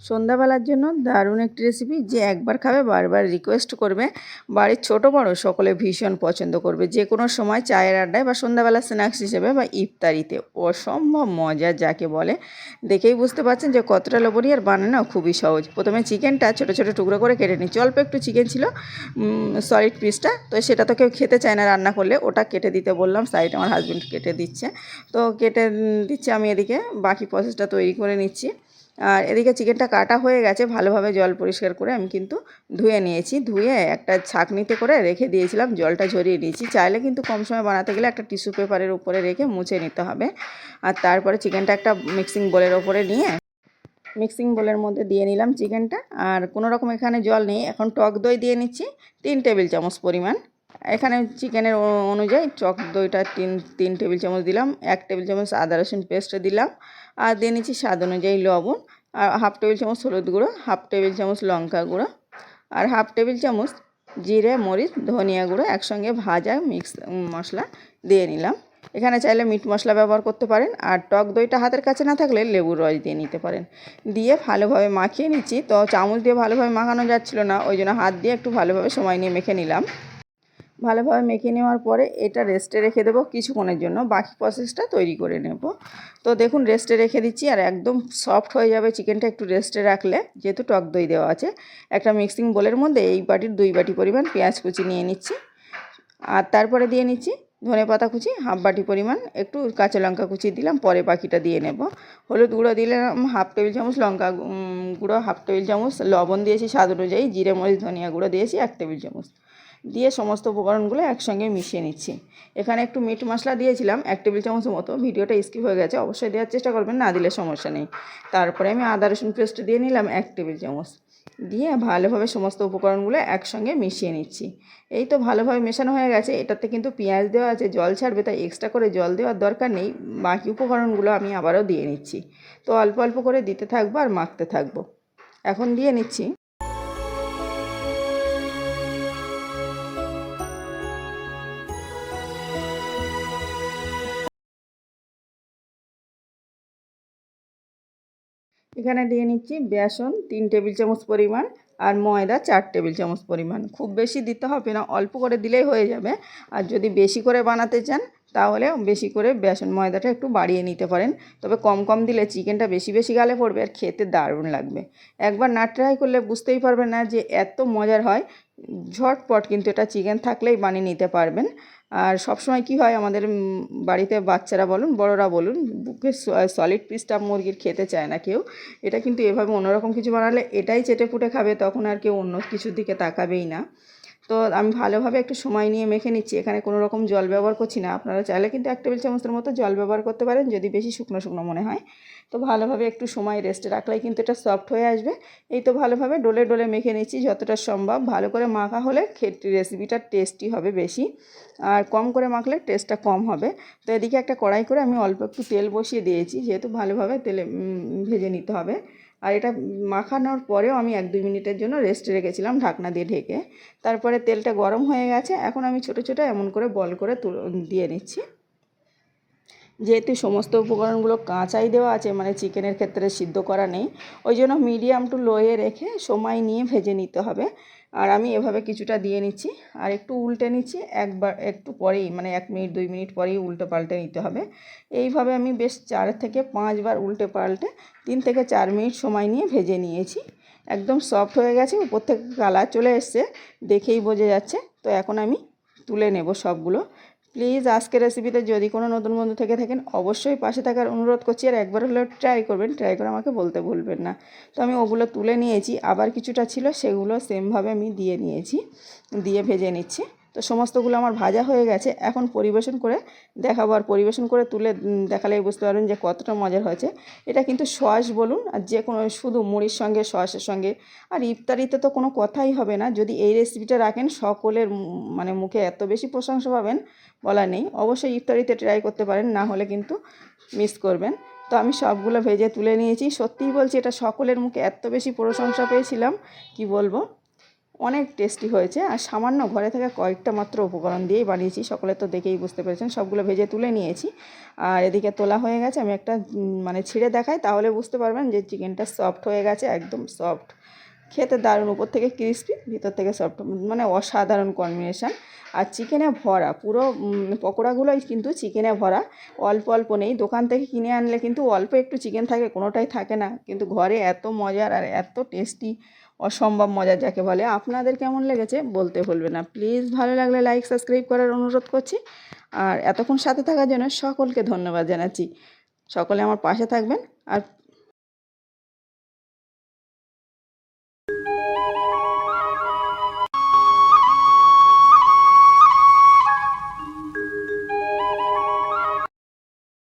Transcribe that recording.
সন্ধ্যাবেলার জন্য দারুণ একটি রেসিপি, যে একবার খাবে বারবার রিকোয়েস্ট করবে। বাড়ির ছোট বড় সকলে ভীষণ পছন্দ করবে। যে কোনো সময় চায়ের আড্ডায় বা সন্ধ্যাবেলা স্ন্যাক্স হিসেবে বা ইফতারিতে অসম্ভব মজা যাকে বলে। দেখেই বুঝতে পারছেন যে কতটা লোভনীয়, আর বানানো খুবই সহজ। প্রথমে চিকেনটা ছোটো ছোটো টুকরো করে কেটে নিচ্ছি। অল্প একটু চিকেন ছিল, সলিড পিসটা, তো সেটা তো কেউ খেতে চায় না রান্না করলে, ওটা কেটে দিতে বললাম। সাইড আমার হাজব্যান্ড কেটে দিচ্ছে, তো কেটে দিচ্ছে। আমি এদিকে বাকি প্রসেসটা তৈরি করে নিচ্ছি। আর এদিকে চিকেনটা কাটা হয়ে গেছে, ভালোভাবে জল পরিষ্কার করে আমি কিন্তু ধুয়ে নিয়েছি। ধুয়ে একটা ছাঁকনিতে করে রেখে দিয়েছিলাম, জলটা ঝরিয়ে নিয়েছি। চাইলে কিন্তু কম সময় বানাতে গেলে একটা টিস্যু পেপারের উপরে রেখে মুছে নিতে হবে। আর তারপরে চিকেনটা একটা মিক্সিং বোলের ওপরে নিয়ে মিক্সিং বোলের মধ্যে দিয়ে নিলাম চিকেনটা। আর কোনো রকম এখানে জল নেই। এখন টক দই দিয়ে নিচ্ছি 3 টেবিল চামচ পরিমাণ। এখানে চিকেনের অনুযায়ী টক দইটা তিন টেবিল চামচ দিলাম। 1 টেবিল চামচ আদা রসুন পেস্ট দিলাম। আর দিয়ে নিচ্ছি স্বাদ অনুযায়ী লবণ। আর হাফ টেবিল চামচ হলুদ গুঁড়ো, হাফ টেবিল চামচ লঙ্কা গুঁড়ো, আর হাফ টেবিল চামচ জিরে মরিচ ধনিয়া গুঁড়ো একসঙ্গে ভাজা মিক্স মশলা দিয়ে নিলাম। এখানে চাইলে মিট মশলা ব্যবহার করতে পারেন। আর টক দইটা হাতের কাছে না থাকলে লেবুর রস দিয়ে নিতে পারেন। দিয়ে ভালোভাবে মাখিয়ে নিচ্ছি। তো চামচ দিয়ে ভালোভাবে মাখানো যাচ্ছিল না, ওই জন্য হাত দিয়ে একটু ভালোভাবে সময় নিয়ে মেখে নিলাম। ভালোভাবে মেখে নেওয়ার পরে এটা রেস্টে রেখে দেবো কিছুক্ষণের জন্য, বাকি প্রসেসটা তৈরি করে নেব। তো দেখুন রেস্টে রেখে দিচ্ছি, আর একদম সফট হয়ে যাবে চিকেনটা একটু রেস্টে রাখলে, যেহেতু টক দই দেওয়া আছে। একটা মিক্সিং বোলের মধ্যে এই বাটির 2 বাটি পরিমাণ পেঁয়াজ কুচি নিয়ে নিচ্ছি। আর তারপরে দিয়ে নিচ্ছি ধনেপাতা কুচি হাফ বাটি পরিমাণ, একটু কাঁচা লঙ্কা কুচি দিলাম, পরে বাকিটা দিয়ে নেব। হলুদ গুঁড়ো দিলাম হাফ টেবিল চামচ, লঙ্কা গুঁড়ো হাফ টেবিল চামচ, লবণ দিয়েছি স্বাদ অনুযায়ী, জিরে মরিচ ধনিয়া গুঁড়ো দিয়েছি 1 টেবিল চামচ। দিয়ে সমস্ত উপকরণগুলো একসঙ্গে মিশিয়ে নিচ্ছি। এখানে একটু মিট মশলা দিয়েছিলাম 1 টেবিল চামচের মতো, ভিডিওটা স্কিপ হয়ে গেছে, অবশ্যই দেওয়ার চেষ্টা করবেন, না দিলে সমস্যা নেই। তারপরে আমি আদা রসুন পেস্ট দিয়ে নিলাম 1 টেবিল চামচ। দিয়ে ভালোভাবে সমস্ত উপকরণগুলো একসঙ্গে মিশিয়ে নিচ্ছি। এই তো ভালোভাবে মেশানো হয়ে গেছে। এটাতে কিন্তু পেঁয়াজ দেওয়া আছে, জল ছাড়বে, তাই এক্সট্রা করে জল দেওয়ার দরকার নেই। বাকি উপকরণগুলো আমি আবারও দিয়ে নিচ্ছি। তো অল্প অল্প করে দিতে থাকবো আর মাখতে থাকবো। এখন দিয়ে নিচ্ছি এখানে দিয়ে নিচ্ছি বেসন 3 টেবিল চামচ পরিমাণ, আর ময়দা 4 টেবিল চামচ পরিমাণ। খুব বেশি দিতে হবে না, অল্প করে দিলেই হয়ে যাবে। আর যদি বেশি করে বানাতে চান তাহলে বেশি করে বেসন ময়দাটা একটু বাড়িয়ে নিতে পারেন। তবে কম কম দিলে চিকেনটা বেশি বেশি গালে পড়বে আর খেতে দারুণ লাগবে। একবার না ট্রাই করলে বুঝতেই পারবেন না যে এত মজার হয়। ঝটপট কিন্তু এটা চিকেন থাকলেই বানিয়ে নিতে পারবেন। আর সবসময় কি হয়, আমাদের বাড়িতে বাচ্চারা বলুন বড়রা বলুন, বুকে সলিড পিসটা মুরগির খেতে চায় না কেউ। এটা কিন্তু এভাবে অন্যরকম কিছু বানালে এটাই চেটেপুটে খাবে, তখন আর কেউ অন্য কিছুর দিকে তাকাবেই না। তো আমি ভালোভাবে একটু সময় নিয়ে মেখে নিচ্ছি। এখানে কোনো রকম জল ব্যবহার করছি না। আপনারা চাইলে কিন্তু 1 টেবিল চামচের মতো জল ব্যবহার করতে পারেন যদি বেশি শুকনো শুকনো মনে হয়। তো ভালোভাবে একটু সময় রেস্টে রাখলেই কিন্তু এটা সফট হয়ে আসবে। এই তো ভালোভাবে ডলে ডলে মেখে নিচ্ছি যতটা সম্ভব। ভালো করে মাখা হলে রেসিপিটা টেস্টি হবে বেশি, আর কম করে মাখলে টেস্টটা কম হবে। তো এদিকে একটা কড়াই করে আমি অল্প একটু তেল বসিয়ে দিয়েছি, যেহেতু ভালোভাবে তেলে ভেজে নিতে হবে। আর এটা মাখানোর পরেও আমি 1-2 মিনিটের জন্য রেস্টে রেখেছিলাম ঢাকনা দিয়ে ঢেকে। তারপরে তেলটা গরম হয়ে গেছে, এখন আমি ছোটো ছোটো এমন করে বল করে দিয়ে নিচ্ছি। যেহেতু সমস্ত উপকরণগুলো কাঁচাই দেওয়া আছে, মানে চিকেনের ক্ষেত্রে সিদ্ধ করা নেই, ওই জন্য মিডিয়াম টু লোয়ে রেখে সময় নিয়ে ভেজে নিতে হবে। আর আমি এভাবে কিছুটা দিয়ে নিচ্ছি, আর একটু উল্টে নিচ্ছি। একবার একটু পরেই, মানে 1 মিনিট 2 মিনিট পরেই উল্টে পাল্টে নিতে হবে। এইভাবে আমি বেশ 4 থেকে 5 বার উল্টে পাল্টে 3 থেকে 4 মিনিট সময় নিয়ে ভেজে নিয়েছি। একদম সফট হয়ে গেছে, উপর থেকে কালার চলে এসছে, দেখেই বোঝা যাচ্ছে। তো এখন আমি তুলে নেব সবগুলো। প্লিজ আজকের রেসিপিতে যদি কোনো নতুন বন্ধু থেকে থাকেন অবশ্যই পাশে থাকার অনুরোধ করছি, আর একবার হলেও ট্রাই করবেন, ট্রাই করে আমাকে বলতে ভুলবেন না। তো আমি ওগুলো তুলে নিয়েছি, আবার কিছুটা ছিল সেগুলো সেমভাবে আমি দিয়ে নিয়েছি, দিয়ে ভেজে নিচ্ছি। তো সমস্তগুলো আমার ভাজা হয়ে গেছে। এখন পরিবেশন করে দেখাবো, আর পরিবেশন করে তুলে দেখালেই বুঝতে পারবেন যে কতটা মজার হয়েছে। এটা কিন্তু সস বলুন আর যে কোনো, শুধু মুড়ির সঙ্গে সসের সঙ্গে, আর ইফতারিতে তো কোনো কথাই হবে না। যদি এই রেসিপিটা রাখেন সকলের মানে মুখে এত বেশি প্রশংসা পাবেন বলা নেই। অবশ্যই ইফতারিতে ট্রাই করতে পারেন, না হলে কিন্তু মিস করবেন। তো আমি সবগুলো ভেজে তুলে নিয়েছি। সত্যিই বলছি, এটা সকলের মুখে এত বেশি প্রশংসা পেয়েছিলাম কি বলবো। অনেক টেস্টি হয়েছে। আর সামান্য ঘরে থাকা কয়েকটা মাত্র উপকরণ দিয়েই বানিয়েছি, সকলে তো দেখেই বুঝতে পেরেছেন। সবগুলো ভেজে তুলে নিয়েছি, আর এদিকে তোলা হয়ে গেছে। আমি একটা মানে ছিঁড়ে দেখাই, তাহলে বুঝতে পারবেন যে চিকেনটা সফট হয়ে গেছে, একদম সফট, খেতে দারুণ, উপর থেকে ক্রিস্পি, ভিতর থেকে সফট, মানে অসাধারণ কম্বিনেশান। আর চিকেনে ভরা পুরো পকোড়াগুলোই কিন্তু চিকেনে ভরা, অল্প অল্প নেই। দোকান থেকে কিনে আনলে কিন্তু অল্প একটু চিকেন থাকে, কোনোটাই থাকে না। কিন্তু ঘরে এত মজার আর এত টেস্টি, অসম্ভব মজার যাকে বলে। আপনাদের কেমন লেগেছে বলতে ভুলবেন না। প্লিজ ভালো লাগলে লাইক সাবস্ক্রাইব করার অনুরোধ করছি। আর এতক্ষণ সাথে থাকার জন্য সকলকে ধন্যবাদ জানাচ্ছি। সকলে আমার পাশে থাকবেন। আর